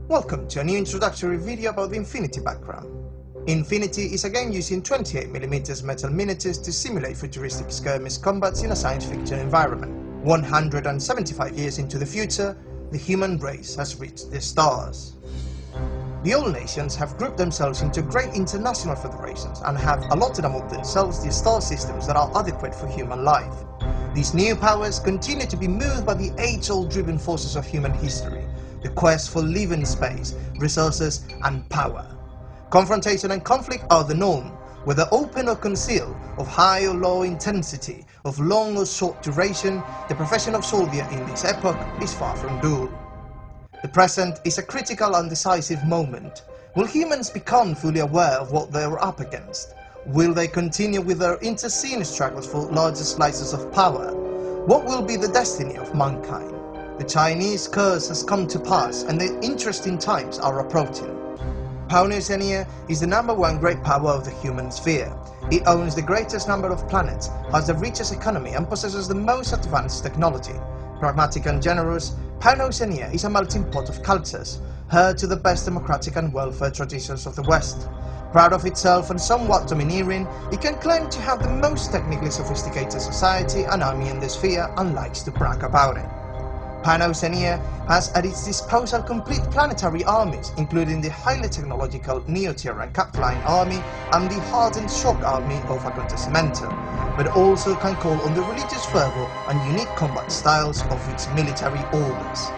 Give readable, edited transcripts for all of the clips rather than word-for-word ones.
Welcome to a new introductory video about the Infinity background. Infinity is a game using 28mm metal miniatures to simulate futuristic skirmish combats in a science fiction environment. 175 years into the future, the human race has reached the stars. The old nations have grouped themselves into great international federations and have allotted among themselves the star systems that are adequate for human life. These new powers continue to be moved by the age-old driven forces of human history, the quest for living space, resources and power. Confrontation and conflict are the norm, whether open or concealed, of high or low intensity, of long or short duration. The profession of soldier in this epoch is far from dull. The present is a critical and decisive moment. Will humans become fully aware of what they are up against? Will they continue with their interscene struggles for larger slices of power? What will be the destiny of mankind? The Chinese curse has come to pass and the interesting times are approaching. Oceania is the #1 great power of the human sphere. It owns the greatest number of planets, has the richest economy and possesses the most advanced technology. Pragmatic and generous, Oceania is a melting pot of cultures, heir to the best democratic and welfare traditions of the West. Proud of itself and somewhat domineering, it can claim to have the most technically sophisticated society and army in the sphere and likes to brag about it. Oceania has at its disposal complete planetary armies, including the highly technological Neo-Terran Capline army and the hardened shock army of Acontecimiento, but also can call on the religious fervor and unique combat styles of its military orders.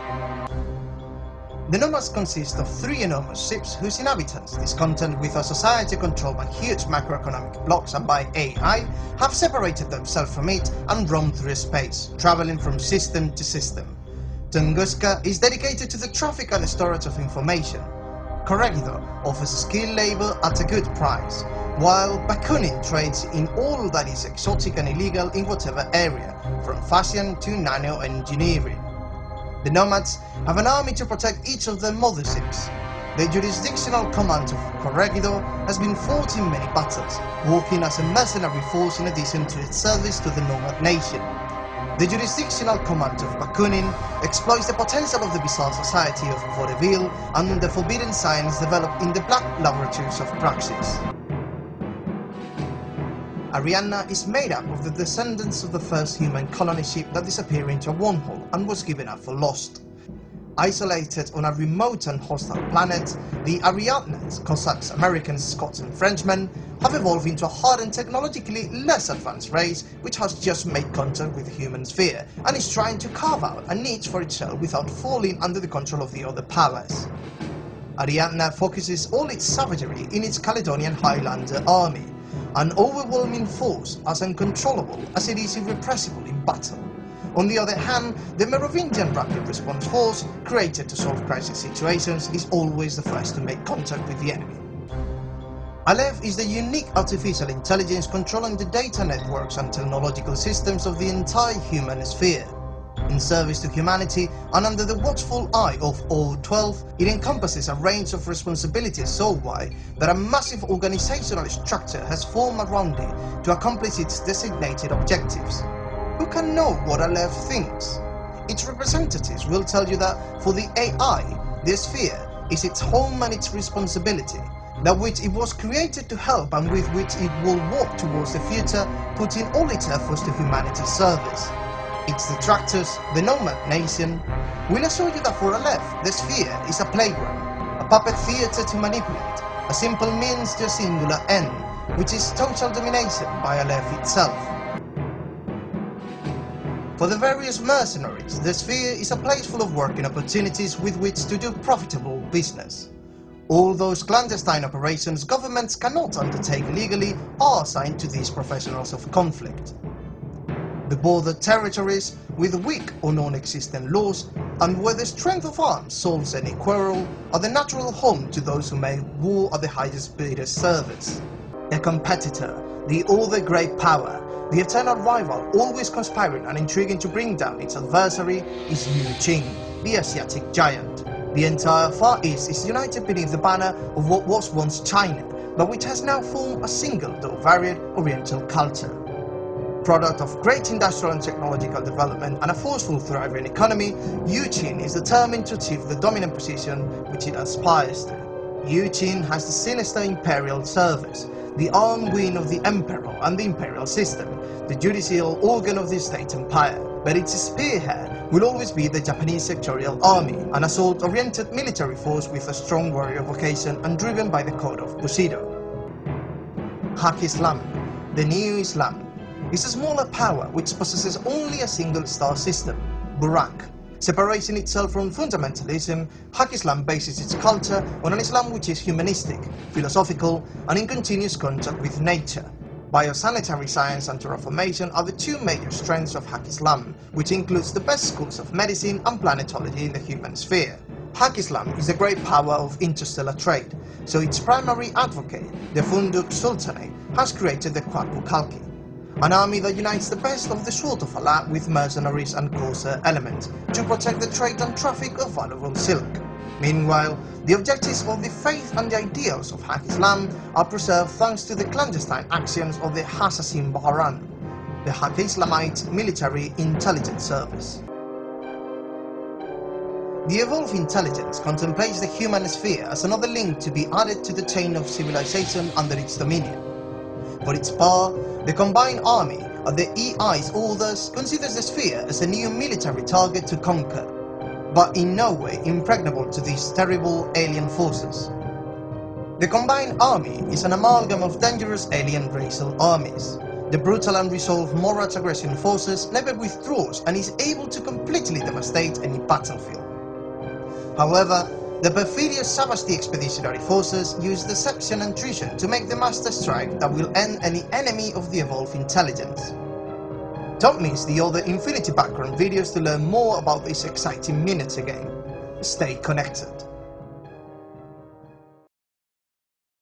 The nomads consist of 3 enormous ships whose inhabitants, discontent with a society controlled by huge macroeconomic blocks and by AI, have separated themselves from it and roam through space, traveling from system to system. Tunguska is dedicated to the traffic and storage of information. Corregidor offers skilled labor at a good price, while Bakunin trades in all that is exotic and illegal in whatever area, from fashion to nano-engineering. The nomads have an army to protect each of their mother ships. The jurisdictional command of Corregidor has been fought in many battles, working as a mercenary force in addition to its service to the nomad nation. The jurisdictional command of Bakunin exploits the potential of the bizarre society of vaudeville and the forbidden science developed in the black laboratories of Praxis. Ariadna is made up of the descendants of the first human colony ship that disappeared into a wormhole and was given up for lost. Isolated on a remote and hostile planet, the Ariadnans, Cossacks, Americans, Scots and Frenchmen, have evolved into a hardened, technologically less advanced race which has just made contact with the human sphere and is trying to carve out a niche for itself without falling under the control of the other powers. Ariadna focuses all its savagery in its Caledonian Highlander army, an overwhelming force as uncontrollable as it is irrepressible in battle. On the other hand, the Merovingian Rapid Response Force, created to solve crisis situations, is always the first to make contact with the enemy. Aleph is the unique artificial intelligence controlling the data networks and technological systems of the entire human sphere. In service to humanity and under the watchful eye of all 12, it encompasses a range of responsibilities so wide that a massive organizational structure has formed around it to accomplish its designated objectives. Who can know what Aleph thinks? Its representatives will tell you that for the AI, the sphere is its home and its responsibility, that which it was created to help and with which it will walk towards the future, putting all its efforts to humanity's service. Its detractors, the nomad nation, will assure you that for Aleph, the sphere is a playground, a puppet theatre to manipulate, a simple means to a singular end, which is total domination by Aleph itself. For the various mercenaries, the sphere is a place full of working opportunities with which to do profitable business. All those clandestine operations governments cannot undertake legally are assigned to these professionals of conflict. The border territories, with weak or non-existent laws, and where the strength of arms solves any quarrel, are the natural home to those who make war at the highest bidder's service. A competitor, the other great power, the eternal rival, always conspiring and intriguing to bring down its adversary, is Liu Qing, the Asiatic giant. The entire Far East is united beneath the banner of what was once China, but which has now formed a single though varied Oriental culture. product of great industrial and technological development and a forceful thriving economy, Yuqin is determined to achieve the dominant position which it aspires to. Yuqin has the sinister Imperial Service, the arm wing of the Emperor and the Imperial system, the judicial organ of the state empire, but its spearhead will always be the Japanese Sectorial Army, an assault-oriented military force with a strong warrior vocation and driven by the code of Bushido. Haq Islam, the New Islam, is a smaller power which possesses only a single star system, Burak. Separating itself from fundamentalism, Haq Islam bases its culture on an Islam which is humanistic, philosophical, and in continuous contact with nature. Biosanitary science and terraformation are the two major strengths of Haq Islam, which includes the best schools of medicine and planetology in the human sphere. Haq Islam is the great power of interstellar trade, so its primary advocate, the Funduk Sultanate, has created the Kwaku Kalki, an army that unites the best of the Sword of Allah with mercenaries and corsair elements to protect the trade and traffic of valuable silk. Meanwhile, the objectives of the faith and the ideals of Haq Islam are preserved thanks to the clandestine actions of the Hassassin Bahran, the Haq Islamite military intelligence service. The evolved intelligence contemplates the human sphere as another link to be added to the chain of civilization under its dominion. For its part, the combined army of the EI's orders considers the sphere as a new military target to conquer, but in no way impregnable to these terrible alien forces. The combined army is an amalgam of dangerous alien racial armies. The brutal and resolved Morat aggression forces never withdraws and is able to completely devastate any battlefield. However, the perfidious Savasti expeditionary forces use deception and treason to make the master strike that will end any enemy of the evolved intelligence. Don't miss the other Infinity background videos to learn more about this exciting miniature game. Stay connected.